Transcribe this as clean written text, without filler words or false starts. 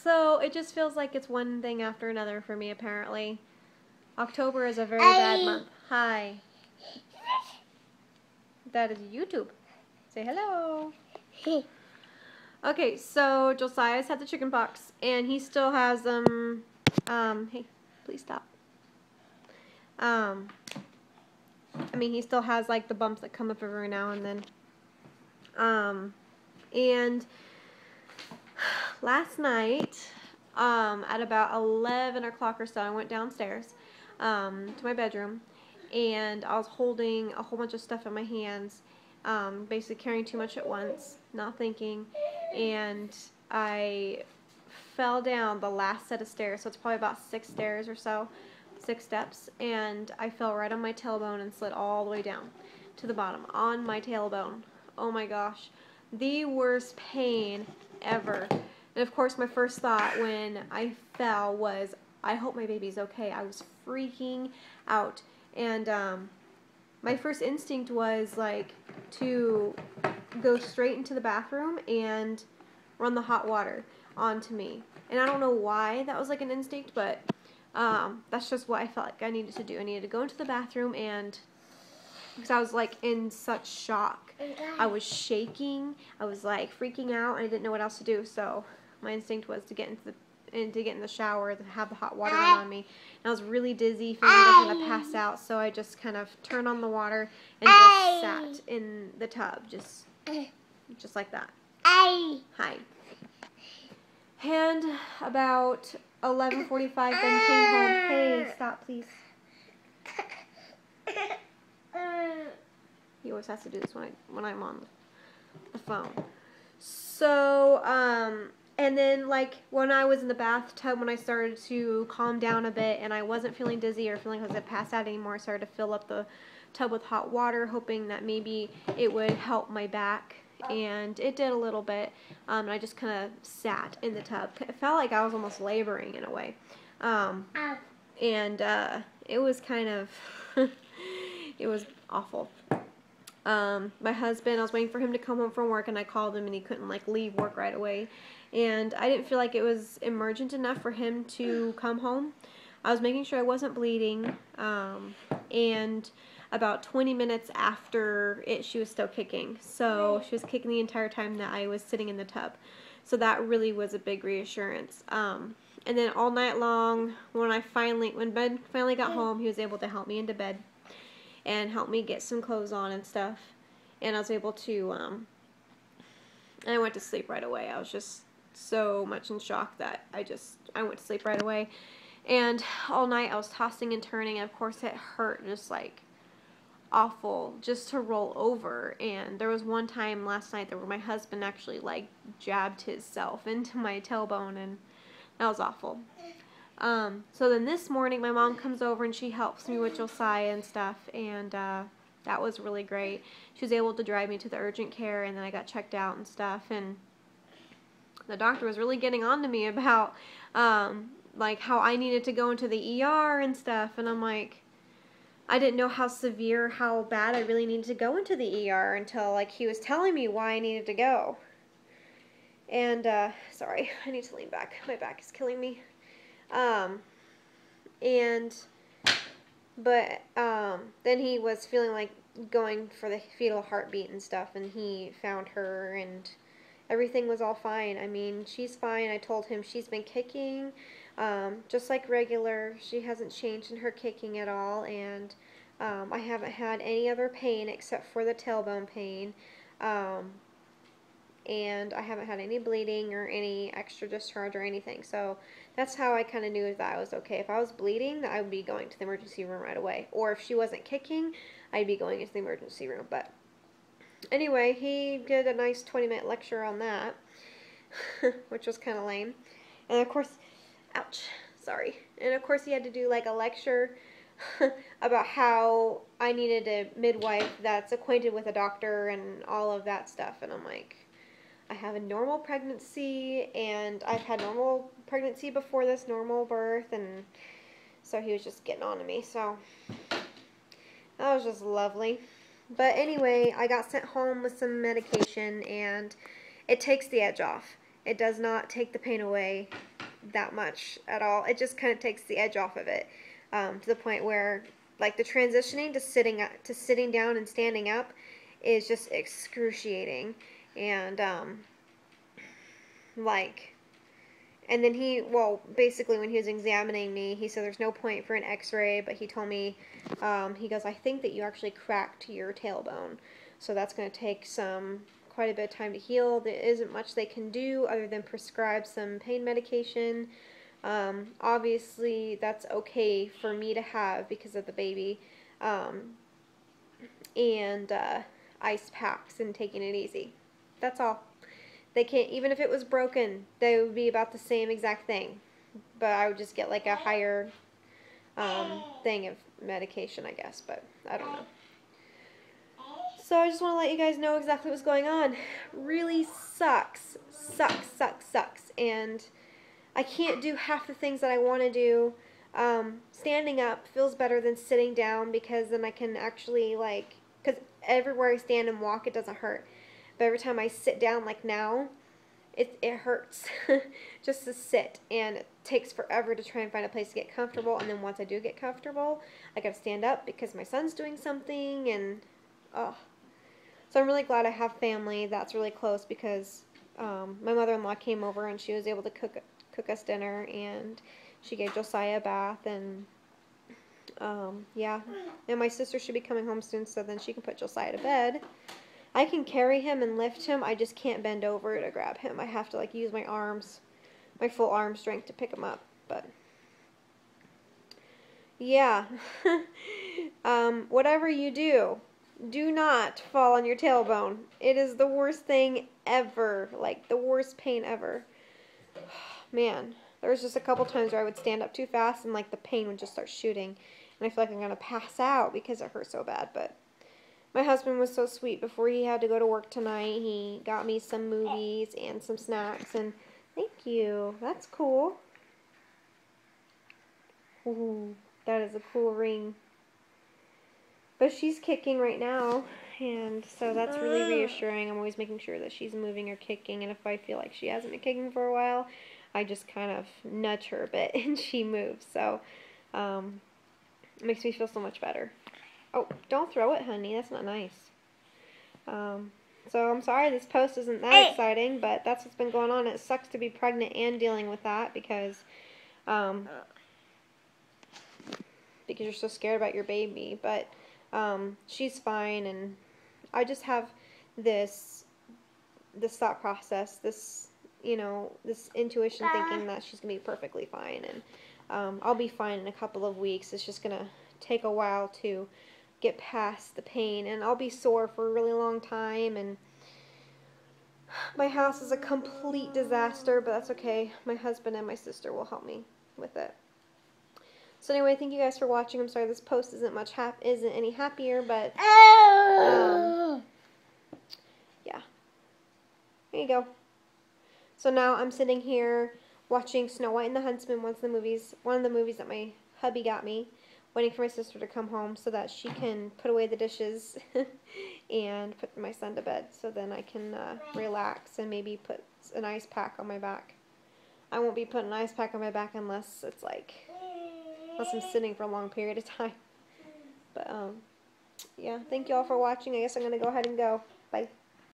So it just feels like it's one thing after another for me, apparently. October is a very bad month. Hi. That is YouTube. Say hello. Okay, so Josiah's had the chicken pox, and he still has them. Hey, please stop. I mean, he still has like the bumps that come up every now and then. And last night, at about 11 o'clock or so, I went downstairs to my bedroom, and I was holding a whole bunch of stuff in my hands, basically carrying too much at once, not thinking, and I fell down the last set of stairs, so it's probably about 6 stairs or so, 6 steps, and I fell right on my tailbone and slid all the way down to the bottom on my tailbone. Oh my gosh, the worst pain ever. And of course my first thought when I fell was, I hope my baby's okay. I was freaking out, and my first instinct was like to go straight into the bathroom and run the hot water onto me. And I don't know why that was like an instinct, but that's just what I felt like I needed to do. I needed to go into the bathroom, and because I was like in such shock. I was shaking. I was like freaking out, and I didn't know what else to do. So my instinct was to get in the shower, to have the hot water run on me. And I was really dizzy, feeling like I was gonna pass out. So I just kind of turned on the water and just sat in the tub, just like that. Hi. And about 11:45, then came home. Hey, stop, please. He always has to do this when I'm on the phone. So, and then like when I was in the bathtub, when I started to calm down a bit and I wasn't feeling dizzy or feeling like I was going to pass out anymore, I started to fill up the tub with hot water, hoping that maybe it would help my back. And it did a little bit. And I just kind of sat in the tub. It felt like I was almost laboring in a way. And it was kind of, it was awful. My husband, I was waiting for him to come home from work, and I called him, and he couldn't like leave work right away. And I didn't feel like it was emergent enough for him to come home. I was making sure I wasn't bleeding, and about 20 minutes after it, she was still kicking. So she was kicking the entire time that I was sitting in the tub. So that really was a big reassurance. And then all night long, when Ben finally got home, he was able to help me into bed and help me get some clothes on and stuff. And I was able to, and I went to sleep right away. I was just so much in shock that I went to sleep right away. And all night I was tossing and turning, and of course it hurt just like awful just to roll over. And there was one time last night where my husband actually like jabbed himself into my tailbone, and that was awful. So then this morning my mom comes over and she helps me with Josiah and stuff, and that was really great. She was able to drive me to the urgent care, and then I got checked out and stuff, and the doctor was really getting on to me about like how I needed to go into the ER and stuff, and I'm like, I didn't know how severe, how bad I really needed to go into the ER until like he was telling me why I needed to go. And sorry, I need to lean back. My back is killing me. Then he was feeling like going for the fetal heartbeat and stuff, and he found her, and everything was all fine. I mean, she's fine. I told him she's been kicking, just like regular. She hasn't changed in her kicking at all, and I haven't had any other pain except for the tailbone pain. And I haven't had any bleeding or any extra discharge or anything. So that's how I kind of knew that I was okay. If I was bleeding, I would be going to the emergency room right away. Or if she wasn't kicking, I'd be going into the emergency room. But anyway, he did a nice 20-minute lecture on that, which was kind of lame. And of course, ouch, sorry. And of course he had to do like a lecture about how I needed a midwife that's acquainted with a doctor and all of that stuff. And I'm like, I have a normal pregnancy, and I've had normal pregnancy before this, normal birth, and so he was just getting on to me. So that was just lovely. But anyway, I got sent home with some medication, and it takes the edge off. It does not take the pain away that much at all. It just kind of takes the edge off of it, to the point where, like, the transitioning to sitting down and standing up is just excruciating. And like, and then basically when he was examining me, he said there's no point for an x-ray, but he told me, he goes, I think that you actually cracked your tailbone. So that's going to take quite a bit of time to heal. There isn't much they can do other than prescribe some pain medication. Obviously, that's okay for me to have because of the baby. And ice packs and taking it easy. That's all. They can't, even if it was broken, they would be about the same exact thing. But I would just get like a higher thing of medication, I guess. But I don't know. So I just want to let you guys know exactly what's going on. Really sucks. Sucks, sucks, sucks. And I can't do half the things that I want to do. Standing up feels better than sitting down because then I can actually, like, because everywhere I stand and walk, it doesn't hurt. But every time I sit down, like now, it hurts just to sit, and it takes forever to try and find a place to get comfortable. And then once I do get comfortable, I gotta stand up because my son's doing something, and so I'm really glad I have family that's really close because my mother-in-law came over and she was able to cook us dinner, and she gave Josiah a bath, and yeah, and my sister should be coming home soon, so then she can put Josiah to bed. I can carry him and lift him. I just can't bend over to grab him. I have to, like, use my arms, my full arm strength to pick him up. But yeah, whatever you do, do not fall on your tailbone. It is the worst thing ever, like the worst pain ever. Man, there was just a couple times where I would stand up too fast and like the pain would just start shooting, and I feel like I'm gonna pass out because it hurt so bad. But my husband was so sweet. Before he had to go to work tonight, he got me some movies and some snacks, and thank you. That's cool. Ooh, that is a cool ring. But she's kicking right now, and so that's really reassuring. I'm always making sure that she's moving or kicking, and if I feel like she hasn't been kicking for a while, I just kind of nudge her a bit, and she moves. So it makes me feel so much better. Oh, don't throw it, honey. That's not nice. So I'm sorry this post isn't that exciting, but that's what's been going on. It sucks to be pregnant and dealing with that because you're so scared about your baby. But she's fine, and I just have this thought process, this intuition thinking that she's gonna be perfectly fine, and I'll be fine in a couple of weeks. It's just gonna take a while to get past the pain, and I'll be sore for a really long time, and my house is a complete disaster, but that's okay. My husband and my sister will help me with it. So anyway, thank you guys for watching. I'm sorry this post isn't any happier, but yeah. There you go. So now I'm sitting here watching Snow White and the Huntsman, one of the movies that my hubby got me, waiting for my sister to come home so that she can put away the dishes and put my son to bed, so then I can relax and maybe put an ice pack on my back. I won't be putting an ice pack on my back unless I'm sitting for a long period of time. But yeah, thank you all for watching. I guess I'm going to go ahead and go. Bye.